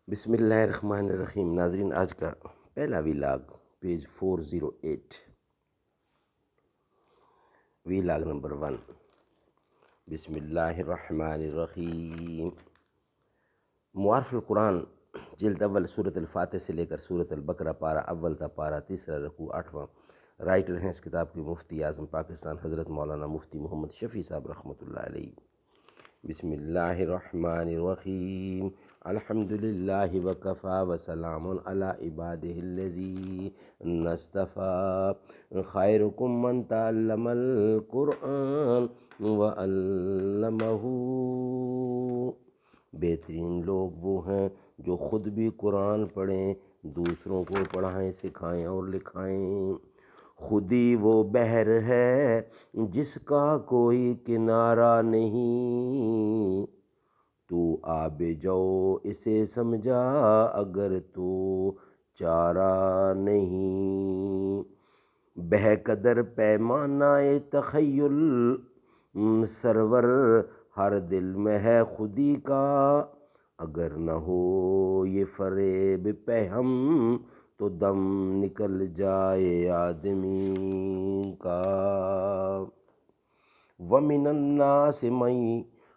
بسم اللہ الرحمن الرحیم۔ ناظرین، آج کا پہلا ویلاگ پیج 408، ویلاگ نمبر 1۔ بسم اللہ الرحمن الرحیم۔ معارف القرآن جلد اول، سورۃ الفاتح سے لے کر سورۃ البقرہ، پارہ اول تا پارہ تیسرا، رکوع 8واں۔ رائٹر ہیں اس کتاب کے مفتی اعظم پاکستان حضرت مولانا مفتی محمد شفیع صاحب رحمۃ اللہ علیہ۔ بسم اللہ الرحمن الرحیم۔ الحمد للہ وکفا وسلام علی عبادہ الذین اصطفیٰ، خیرکم من تعلم القرآن وعلمہ۔ بہترین لوگ وہ ہیں جو خود بھی قرآن پڑھیں، دوسروں کو پڑھائیں، سکھائیں اور لکھائیں۔ خودی وہ بحر ہے جس کا کوئی کنارہ نہیں، تو آب جو اسے سمجھا اگر تو چارہ نہیں۔ بہ قدر پیمانہ تخیل سرور، ہر دل میں ہے خودی کا، اگر نہ ہو یہ فریب پہم تو دم نکل جائے آدمی کا۔ وَمِنَ النَّاسِ مَن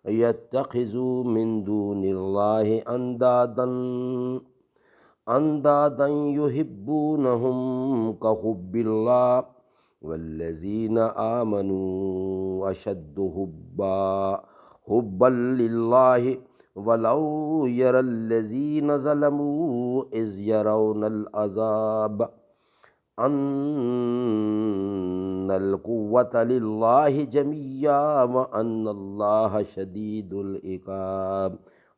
يَتَّخِذُ مِن دُونِ اللَّهِ أَندَادًا يُحِبُّونَهُمْ كَحُبِّ اللَّهِ وَالَّذِينَ آمَنُوا أَشَدُّ حُبًّا لِلَّهِ وَلَوْ يَرَى الَّذِينَ ظَلَمُوا إِذْ يَرَوْنَ الْعَذَابَ أَنَّ الْقُوَّةَ لِلَّهِ جَمِيعًا وَأَنَّ اللَّهَ شَدِيدُ الْعِقَابِ۔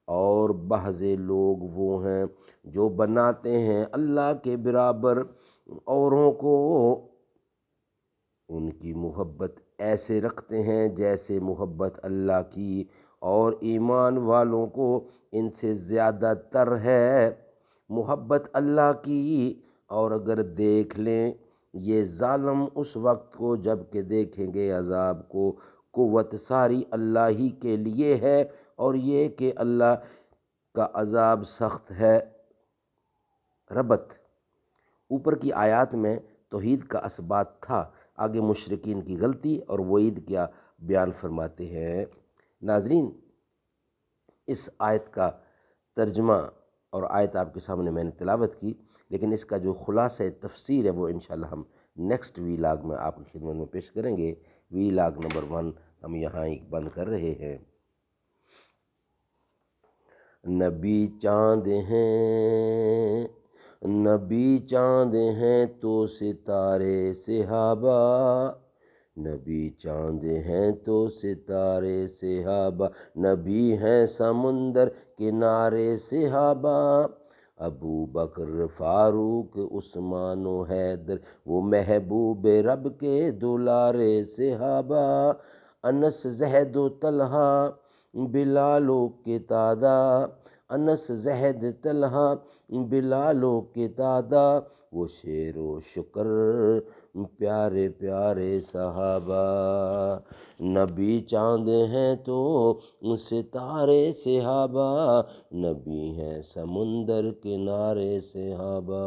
اور بعض لوگ وہ ہیں جو بناتے ہیں اللہ کے برابر اوروں کو، ان کی محبت ایسے رکھتے ہیں جیسے محبت اللہ کی، اور ایمان والوں کو ان سے زیادہ تر ہے محبت اللہ کی۔ اور اگر دیکھ لیں یہ ظالم اس وقت کو جب کہ دیکھیں گے عذاب کو، قوت ساری اللہ ہی کے لیے ہے، اور یہ کہ اللہ کا عذاب سخت ہے۔ ربط اوپر کی آیات میں توحید کا اثبات تھا، آگے مشرکین کی غلطی اور وعید کیا بیان فرماتے ہیں۔ ناظرین، اس آیت کا ترجمہ اور آیت آپ کے سامنے میں نے تلاوت کی، لیکن اس کا جو خلاصہ تفسیر ہے وہ انشاءاللہ ہم نیکسٹ ویلاگ میں آپ کی خدمت میں پیش کریں گے۔ ویلاگ نمبر 1 ہم یہاں ہی بند کر رہے ہیں۔ نبی چاند ہیں، نبی چاند ہیں تو ستارے صحابہ، نبی چاند ہیں تو ستارے صحابہ، نبی ہیں سمندر کنارے صحابہ، ابو بکر فاروق عثمان و حیدر وہ محبوب رب کے دلارے صحابہ، انس زید و طلحہ بلال و قتادہ، انس زید طلحہ بلال و قتادہ، وہ شیر و شکر پیارے پیارے صحابہ۔ نبی چاند ہیں تو ستارے صحابہ، نبی ہیں سمندر کنارے صحابہ۔